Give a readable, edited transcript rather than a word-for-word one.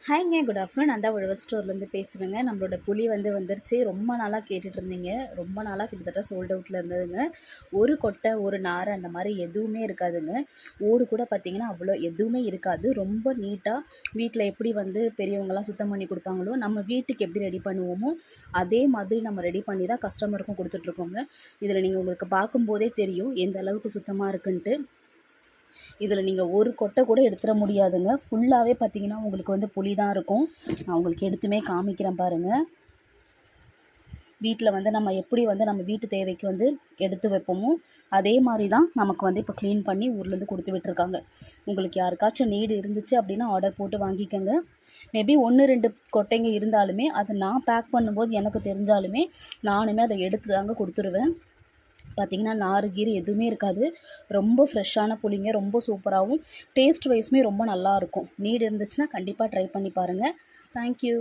ஹாய்ங்க, good afternoon. நான் தான் உழவர் ஸ்டோர்லேருந்து பேசுகிறேங்க. நம்மளோட புளி வந்துருச்சு. ரொம்ப நாளாக கேட்டுட்டு இருந்தீங்க. ரொம்ப நாளாக கிட்டத்தட்ட சோல்ட் அவுட்டில் இருந்ததுங்க. ஒரு கொட்டை, ஒரு நார் அந்த மாதிரி எதுவுமே இருக்காதுங்க. ஓடு கூட பார்த்திங்கன்னா அவ்வளோ எதுவுமே இருக்காது. ரொம்ப நீட்டாக வீட்டில் எப்படி பெரியவங்கலாம் சுத்தம் பண்ணி கொடுப்பாங்களோ, நம்ம வீட்டுக்கு எப்படி ரெடி பண்ணுவோமோ அதே மாதிரி நம்ம ரெடி பண்ணி தான் கஸ்டமருக்கும் கொடுத்துட்ருக்கோங்க. இதில் நீங்கள் உங்களுக்கு பார்க்கும்போதே தெரியும் எந்த அளவுக்கு சுத்தமாக இருக்குன்ட்டு. இதில் நீங்கள் ஒரு கொட்டை கூட எடுத்துட முடியாதுங்க. ஃபுல்லாகவே பார்த்திங்கன்னா உங்களுக்கு புளி தான் இருக்கும். நான் உங்களுக்கு எடுத்துமே காமிக்கிறேன் பாருங்கள். வீட்டில் நம்ம எப்படி நம்ம வீட்டு தேவைக்கு எடுத்து வைப்போமோ அதே மாதிரி தான் நமக்கு இப்போ க்ளீன் பண்ணி ஊர்லேருந்து கொடுத்து விட்டுருக்காங்க. உங்களுக்கு யாருக்காச்சும் நீடு இருந்துச்சு அப்படின்னா ஆர்டர் போட்டு வாங்கிக்கோங்க. மேபி 1-2 கொட்டைங்க இருந்தாலுமே அதை நான் பேக் பண்ணும்போது எனக்கு தெரிஞ்சாலுமே நானுமே அதை எடுத்து தாங்க கொடுத்துருவேன். பார்த்திங்கன்னா நாறு கீரை எதுவுமே இருக்காது. ரொம்ப ஃப்ரெஷ்ஷான புளிங்க. ரொம்ப சூப்பராகவும் டேஸ்ட் வைஸுமே ரொம்ப நல்லாயிருக்கும். நீடு இருந்துச்சுன்னா கண்டிப்பாக ட்ரை பண்ணி பாருங்கள். தேங்க்யூ.